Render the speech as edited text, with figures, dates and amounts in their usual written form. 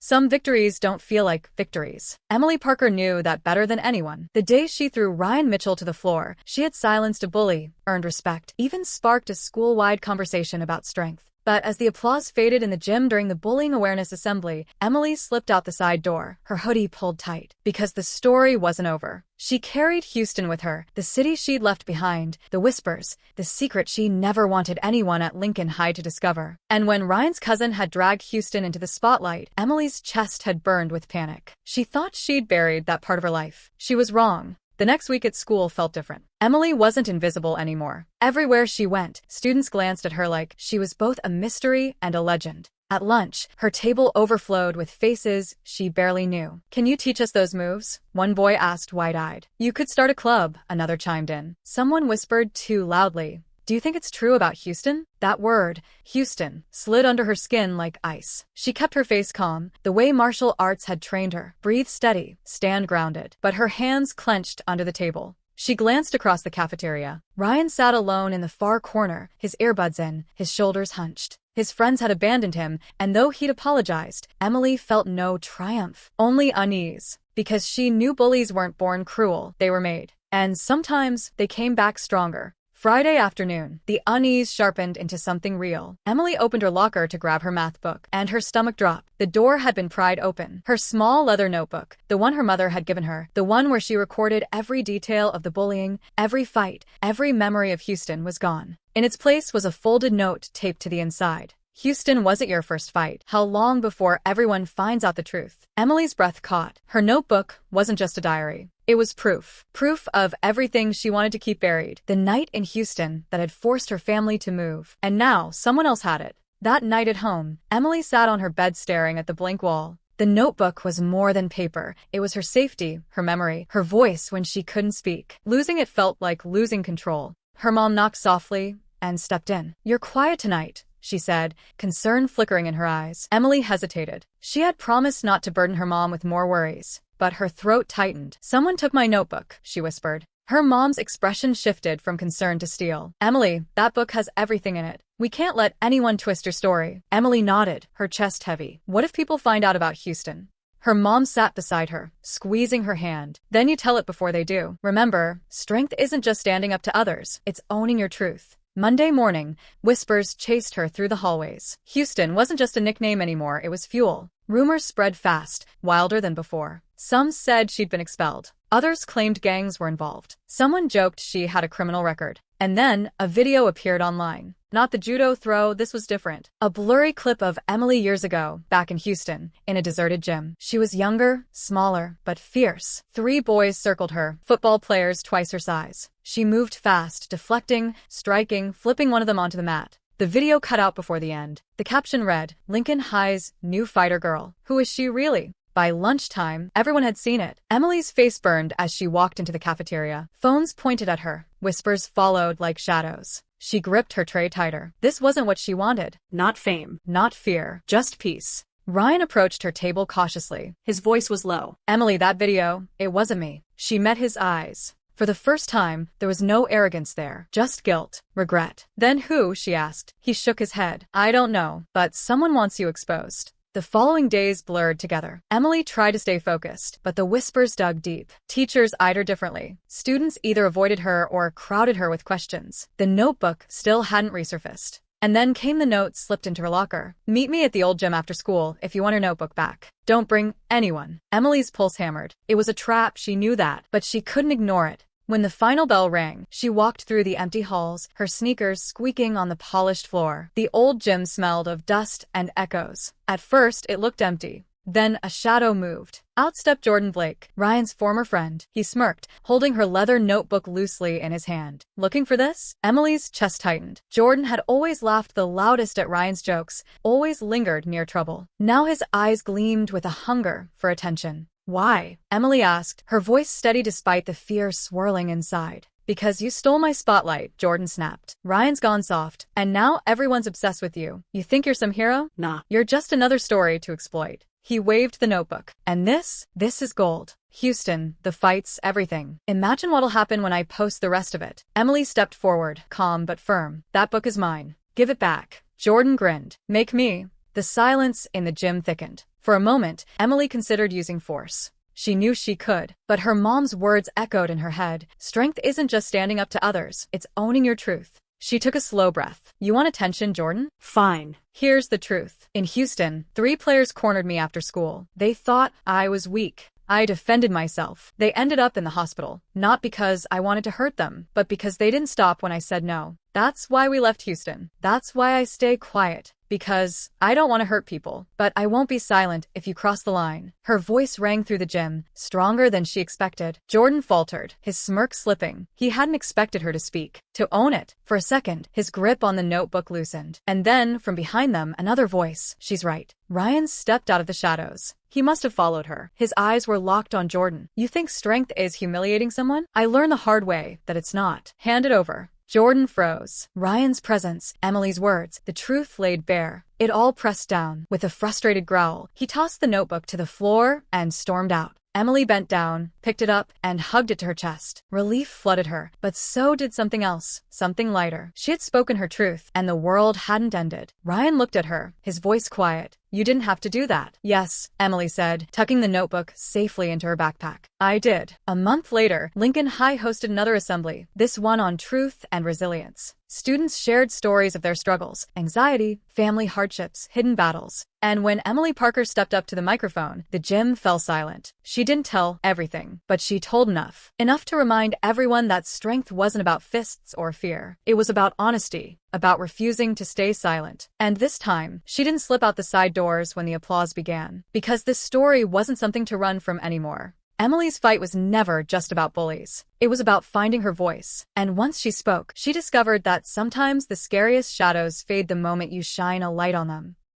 Some victories don't feel like victories. Emily Parker knew that better than anyone. The day she threw Ryan Mitchell to the floor, she had silenced a bully, earned respect, even sparked a school-wide conversation about strength. But as the applause faded in the gym during the bullying awareness assembly, Emily slipped out the side door, her hoodie pulled tight. Because the story wasn't over. She carried Houston with her, the city she'd left behind, the whispers, the secret she never wanted anyone at Lincoln High to discover. And when Ryan's cousin had dragged Houston into the spotlight, Emily's chest had burned with panic. She thought she'd buried that part of her life. She was wrong. The next week at school felt different. Emily wasn't invisible anymore. Everywhere she went, students glanced at her like she was both a mystery and a legend. At lunch, her table overflowed with faces she barely knew. "Can you teach us those moves?" one boy asked wide-eyed. "You could start a club," another chimed in. Someone whispered too loudly, "Do you think it's true about Houston?" That word, Houston, slid under her skin like ice. She kept her face calm, the way martial arts had trained her. Breathe steady, stand grounded. But her hands clenched under the table. She glanced across the cafeteria. Ryan sat alone in the far corner, his earbuds in, his shoulders hunched. His friends had abandoned him, and though he'd apologized, Emily felt no triumph, only unease. Because she knew bullies weren't born cruel, they were made. And sometimes, they came back stronger. Friday afternoon, the unease sharpened into something real. Emily opened her locker to grab her math book, and her stomach dropped. The door had been pried open. Her small leather notebook, the one her mother had given her, the one where she recorded every detail of the bullying, every fight, every memory of Houston, was gone. In its place was a folded note taped to the inside. "Houston wasn't your first fight. How long before everyone finds out the truth?" Emily's breath caught. Her notebook wasn't just a diary. It was proof. Proof of everything she wanted to keep buried. The night in Houston that had forced her family to move. And now, someone else had it. That night at home, Emily sat on her bed staring at the blank wall. The notebook was more than paper. It was her safety, her memory, her voice when she couldn't speak. Losing it felt like losing control. Her mom knocked softly and stepped in. "You're quiet tonight," she said, concern flickering in her eyes. Emily hesitated. She had promised not to burden her mom with more worries. But her throat tightened. "Someone took my notebook," she whispered. Her mom's expression shifted from concern to steel. "Emily, that book has everything in it. We can't let anyone twist your story." Emily nodded, her chest heavy. "What if people find out about Houston?" Her mom sat beside her, squeezing her hand. "Then you tell it before they do. Remember, strength isn't just standing up to others, it's owning your truth." Monday morning, whispers chased her through the hallways. Houston wasn't just a nickname anymore, it was fuel. Rumors spread fast, wilder than before. Some said she'd been expelled. Others claimed gangs were involved. Someone joked she had a criminal record. And then, a video appeared online. Not the judo throw, this was different. A blurry clip of Emily years ago, back in Houston, in a deserted gym. She was younger, smaller, but fierce. 3 boys circled her, football players twice her size. She moved fast, deflecting, striking, flipping one of them onto the mat. The video cut out before the end. The caption read, "Lincoln High's new fighter girl. Who is she really?" By lunchtime, everyone had seen it. Emily's face burned as she walked into the cafeteria. Phones pointed at her. Whispers followed like shadows. She gripped her tray tighter. This wasn't what she wanted. Not fame. Not fear. Just peace. Ryan approached her table cautiously. His voice was low. "Emily, that video, it wasn't me." She met his eyes. For the first time, there was no arrogance there, just guilt, regret. "Then who?" she asked. He shook his head. "I don't know, but someone wants you exposed." The following days blurred together. Emily tried to stay focused, but the whispers dug deep. Teachers eyed her differently. Students either avoided her or crowded her with questions. The notebook still hadn't resurfaced. And then came the note slipped into her locker. "Meet me at the old gym after school if you want her notebook back. Don't bring anyone." Emily's pulse hammered. It was a trap, she knew that, but she couldn't ignore it. When the final bell rang, she walked through the empty halls, her sneakers squeaking on the polished floor. The old gym smelled of dust and echoes. At first, it looked empty. Then a shadow moved. Out stepped Jordan Blake, Ryan's former friend. He smirked, holding her leather notebook loosely in his hand. "Looking for this?" Emily's chest tightened. Jordan had always laughed the loudest at Ryan's jokes, always lingered near trouble. Now his eyes gleamed with a hunger for attention. "Why?" Emily asked, her voice steady despite the fear swirling inside. "Because you stole my spotlight," Jordan snapped. "Ryan's gone soft, and now everyone's obsessed with you. You think you're some hero? Nah. You're just another story to exploit." He waved the notebook. "And this is gold. Houston, the fights, everything. Imagine what'll happen when I post the rest of it." Emily stepped forward, calm but firm. "That book is mine. Give it back." Jordan grinned. "Make me." The silence in the gym thickened. For a moment, Emily considered using force. She knew she could, but her mom's words echoed in her head. Strength isn't just standing up to others, it's owning your truth. She took a slow breath. You want attention, Jordan? Fine. Here's the truth. In Houston, 3 players cornered me after school. They thought I was weak. I defended myself. They ended up in the hospital, not because I wanted to hurt them, but because they didn't stop when I said no. That's why we left Houston. That's why I stay quiet. Because I don't want to hurt people, but I won't be silent if you cross the line. Her voice rang through the gym, stronger than she expected. Jordan faltered, his smirk slipping. He hadn't expected her to speak, to own it. For a second, his grip on the notebook loosened. And then, from behind them, another voice. She's right. Ryan stepped out of the shadows. He must have followed her. His eyes were locked on Jordan. You think strength is humiliating someone? I learned the hard way that it's not. Hand it over. Jordan froze. Ryan's presence, Emily's words, the truth laid bare. It all pressed down. With a frustrated growl, he tossed the notebook to the floor and stormed out. Emily bent down, picked it up, and hugged it to her chest. Relief flooded her, but so did something else, something lighter. She had spoken her truth, and the world hadn't ended. Ryan looked at her, his voice quiet. You didn't have to do that. Yes, Emily said, tucking the notebook safely into her backpack. I did. A month later, Lincoln High hosted another assembly, this one on truth and resilience. Students shared stories of their struggles, anxiety, family hardships, hidden battles. And when Emily Parker stepped up to the microphone, the gym fell silent. She didn't tell everything, but she told enough. Enough to remind everyone that strength wasn't about fists or fear. It was about honesty, about refusing to stay silent. And this time, she didn't slip out the side doors when the applause began. Because this story wasn't something to run from anymore. Emily's fight was never just about bullies. It was about finding her voice. And once she spoke, she discovered that sometimes the scariest shadows fade the moment you shine a light on them.